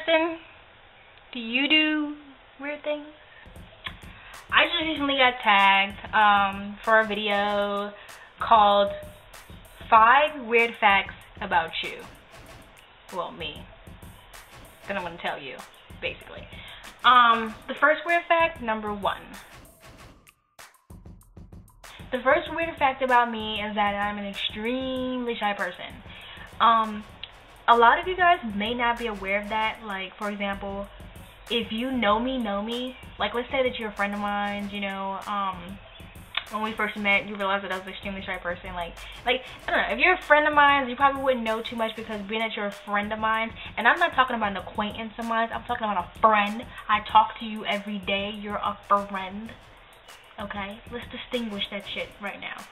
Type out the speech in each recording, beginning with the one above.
person? Do you do weird things? I just recently got tagged for a video called 5 Weird Facts About You. Well, me. That I'm going to tell you, basically. The first weird fact, number 1. The first weird fact about me is that I'm an extremely shy person. A lot of you guys may not be aware of that. Like, for example, if you know me, like, let's say that you're a friend of mine, you know, when we first met, you realized that I was an extremely shy person. Like, I don't know, if you're a friend of mine, you probably wouldn't know too much because being that you're a friend of mine, and I'm not talking about an acquaintance of mine, I'm talking about a friend. I talk to you every day, you're a friend. Okay? Let's distinguish that shit right now.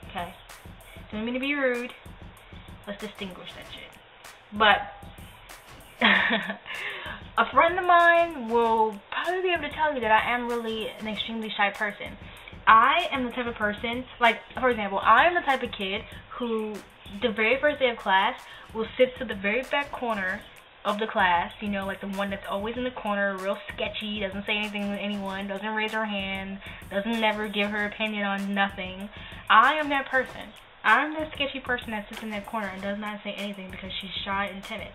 Okay? Don't mean to be rude. Let's distinguish that shit. But a friend of mine will probably be able to tell you that I am really an extremely shy person. I am the type of person, like, for example, I am the type of kid who, the very first day of class, will sit to the very back corner of the class, you know, like the one that's always in the corner, real sketchy, doesn't say anything to anyone, doesn't raise her hand, doesn't never give her opinion on nothing. I am that person. I'm that sketchy person that sits in that corner and does not say anything because she's shy and timid.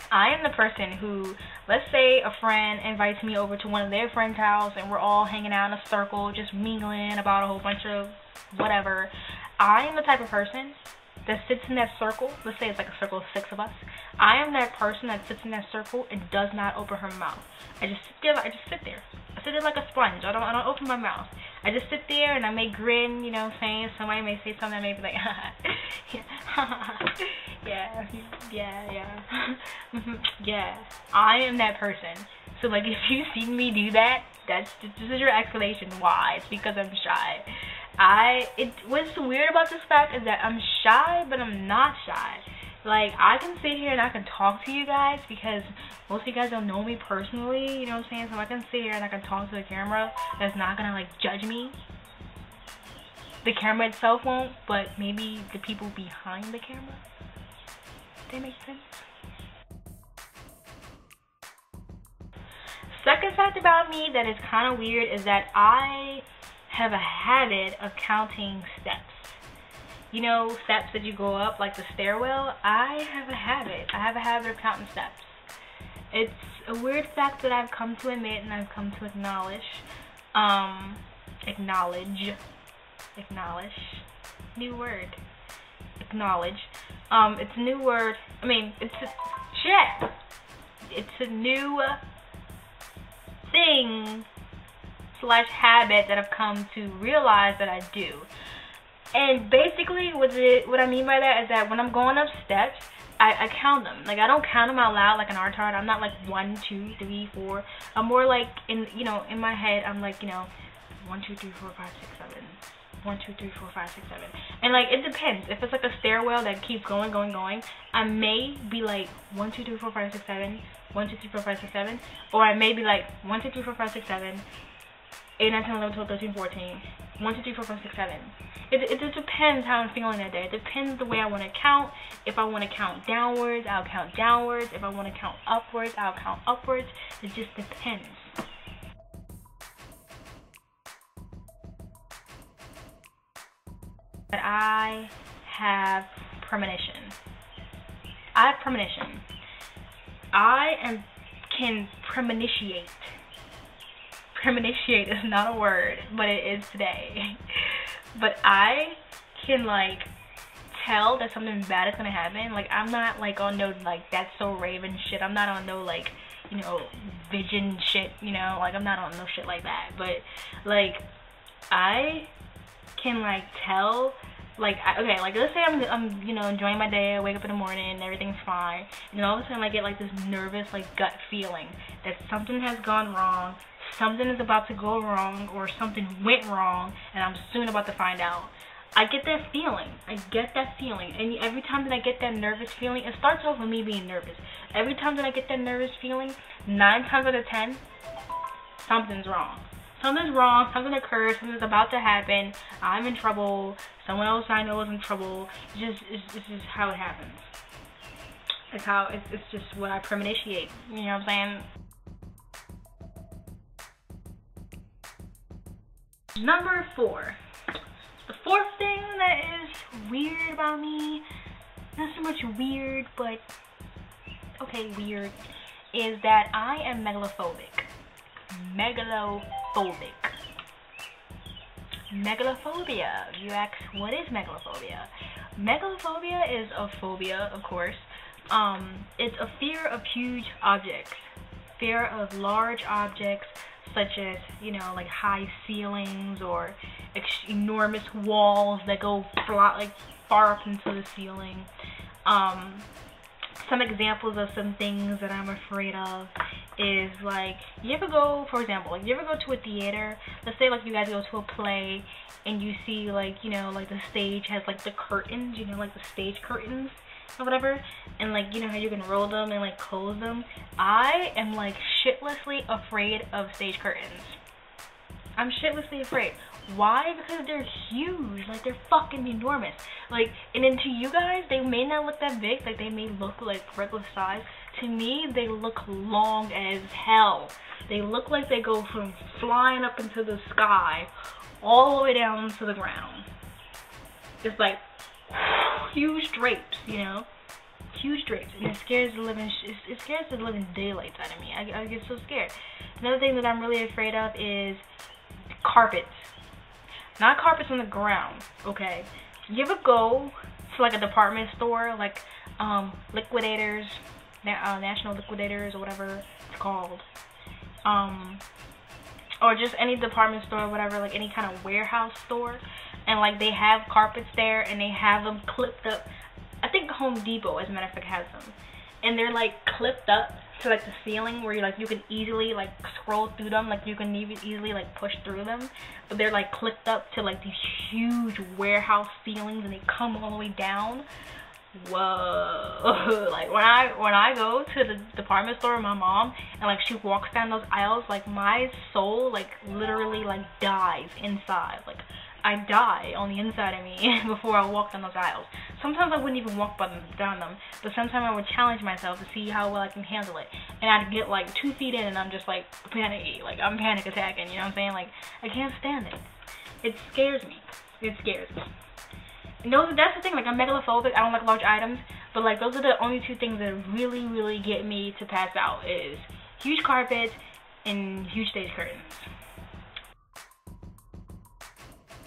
I am the person who, let's say a friend invites me over to one of their friends' house and we're all hanging out in a circle, just mingling about a whole bunch of whatever. I am the type of person that sits in that circle. Let's say it's like a circle of 6 of us. I am that person that sits in that circle and does not open her mouth. I just sit there. I sit there like a sponge. I don't open my mouth. I just sit there and I may grin, you know what I'm saying? Somebody may say something, I may be like, yeah. I am that person. So, like, if you see me do that, this is your explanation why. It's because I'm shy. What's weird about this fact is that I'm shy, but I'm not shy. Like, I can sit here and I can talk to you guys because most of you guys don't know me personally, you know what I'm saying? So I can sit here and I can talk to the camera that's not gonna, like, judge me. The camera itself won't, but maybe the people behind the camera. Does that make sense? Second fact about me that is kind of weird is that I have a habit of counting steps. You know, steps that you go up, like the stairwell. I have a habit of counting steps. It's a weird fact that I've come to admit and I've come to acknowledge. New word. Acknowledge. It's a new word. I mean, it's a new thing / habit that I've come to realize that I do. And basically, what I mean by that is that when I'm going up steps, I count them. Like, I don't count them out loud like an retard. I'm not like 1, 2, 3, 4. I'm more like in my head. I'm like, 1, 2, 3, 4, 5, 6, 7. 1, 2, 3, 4, 5, 6, 7. And like, it depends. If it's like a stairwell that keeps going, I may be like 1, 2, 3, 4, 5, 6, 7. 1, 2, 3, 4, 5, 6, 7. Or I may be like 1, 2, 3, 4, 5, 6, 7. 8, 9, 10, 11, 12, 13, 14. 1, 2, 3, 4, 5, 6, 7. It just depends how I'm feeling that day. It depends the way I want to count. If I want to count downwards, I'll count downwards. If I want to count upwards, I'll count upwards. It just depends. But I have premonition. I have premonition. I can premonitiate. Premonition is not a word, but it is today. But I can, like, tell that something bad is gonna happen. Like, I'm not like on no like That's So Raven shit. I'm not on no like, vision shit, like I'm not on no shit like that. But like, I can like tell, like, okay, like let's say I'm enjoying my day, I wake up in the morning, everything's fine, and then all of a sudden I get like this nervous, like, gut feeling that something has gone wrong, something is about to go wrong, or something went wrong, and I'm soon about to find out. I get that feeling. And every time that I get that nervous feeling, it starts off with me being nervous. Every time that I get that nervous feeling, 9 times out of 10, something's wrong. Something's wrong, something occurs, something's about to happen, I'm in trouble, someone else I know is in trouble. It's just how it happens. It's how it's just what I premonitate. You know what I'm saying? Number 4. The 4th thing that is weird about me, not so much weird, but okay, weird, is that I am megalophobic. Megalophobia. You ask, what is megalophobia? Megalophobia is a phobia, of course. It's a fear of huge objects. Fear of large objects, such as, you know, like high ceilings or enormous walls that go far up into the ceiling. Some examples of some things that I'm afraid of is, like, you ever go, for example, like, you ever go to a theater, let's say, like, you guys go to a play, and you see, like, you know, like, the stage has, like, the curtains, you know, like, the stage curtains, or whatever, and, like, you know how you can roll them and, like, close them? I am, like, shitlessly afraid of stage curtains. I'm shitlessly afraid. Why? Because they're huge. Like, they're fucking enormous. Like, and then to you guys, they may not look that big. Like, they may look like regular size. To me, they look long as hell. They look like they go from flying up into the sky all the way down to the ground. It's like huge drapes, you know? Huge drapes. And it scares the living daylights out of me. I get so scared. Another thing that I'm really afraid of is carpets. Not carpets on the ground, okay? You ever go to, like, a department store, like, Liquidators, National Liquidators, or whatever it's called, or just any department store, or whatever, like, any kind of warehouse store, and, like, they have carpets there, and they have them clipped up. I think Home Depot, as a matter of fact, has them, and they're, like, clipped up to, like, the ceiling, where you can easily, like, scroll through them, like, you can even easily, like, push through them, but they're, like, clipped up to, like, these huge warehouse ceilings, and they come all the way down. Whoa. Like, when I go to the department store with my mom, and, like, she walks down those aisles, like, my soul, like, literally, like, dies inside. Like, I die on the inside of me before I walk down those aisles. Sometimes I wouldn't even walk down them, but sometimes I would challenge myself to see how well I can handle it. And I'd get, like, 2 feet in, and I'm just, like, panicky. Like, I'm panic attacking, you know what I'm saying? Like, I can't stand it. It scares me. It scares me. And that's the thing, like, I'm megalophobic. I don't like large items, but, like, those are the only 2 things that really, really get me to pass out, is huge carpets and huge stage curtains.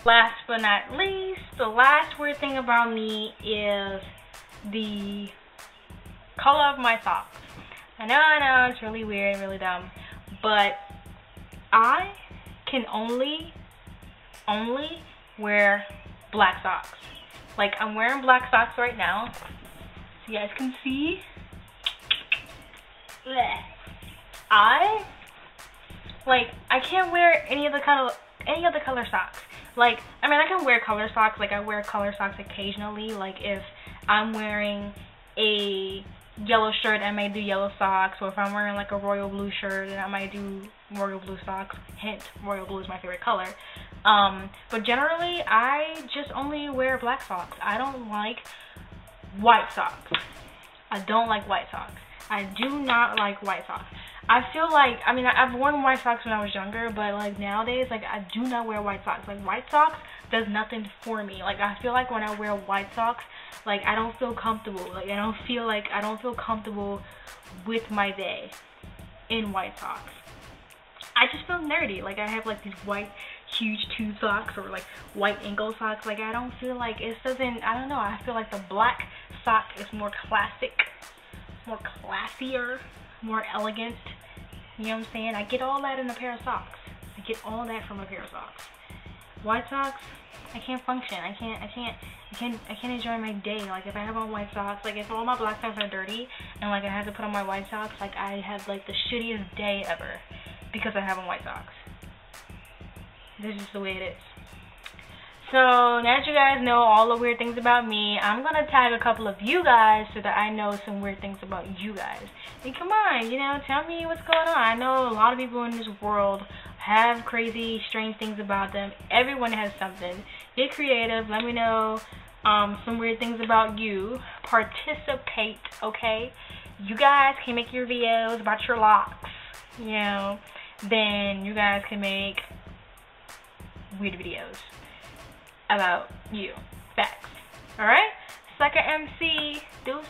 Last but not least, the last weird thing about me is the color of my socks. I know, it's really weird and really dumb, but I can only wear black socks. Like, I'm wearing black socks right now, so you guys can see. I can't wear any other color socks. Like, I mean, I can wear color socks. Like, I wear color socks occasionally. Like, if I'm wearing a yellow shirt, I might do yellow socks. Or if I'm wearing, like, a royal blue shirt, then I might do royal blue socks. Hint, royal blue is my favorite color. But generally, I just only wear black socks. I don't like white socks. I don't like white socks. I do not like white socks. I feel like, I mean, I've worn white socks when I was younger, but, like, nowadays, like, I do not wear white socks. Like, white socks does nothing for me. Like, I feel like when I wear white socks, like, I don't feel comfortable. Like, I don't feel comfortable with my day in white socks. I just feel nerdy. Like, I have, like, these white, huge tube socks, or, like, white ankle socks. Like, I don't feel like, it doesn't, I don't know. I feel like the black sock is more classic, more classier, more elegant. You know what I'm saying? I get all that in a pair of socks. I get all that from a pair of socks. White socks, I can't function. I can't enjoy my day. Like, if I have on white socks, like, if all my black socks are dirty and, like, I have to put on my white socks, like, I have, like, the shittiest day ever because I have on white socks. This is just the way it is. So, now that you guys know all the weird things about me, I'm going to tag a couple of you guys so that I know some weird things about you guys. And come on, you know, tell me what's going on. I know a lot of people in this world have crazy, strange things about them. Everyone has something. Get creative. Let me know some weird things about you. Participate, okay? You guys can make your videos about your locks, you know. Then you guys can make weird videos about you. Facts. Alright? SuckerMC, deuces.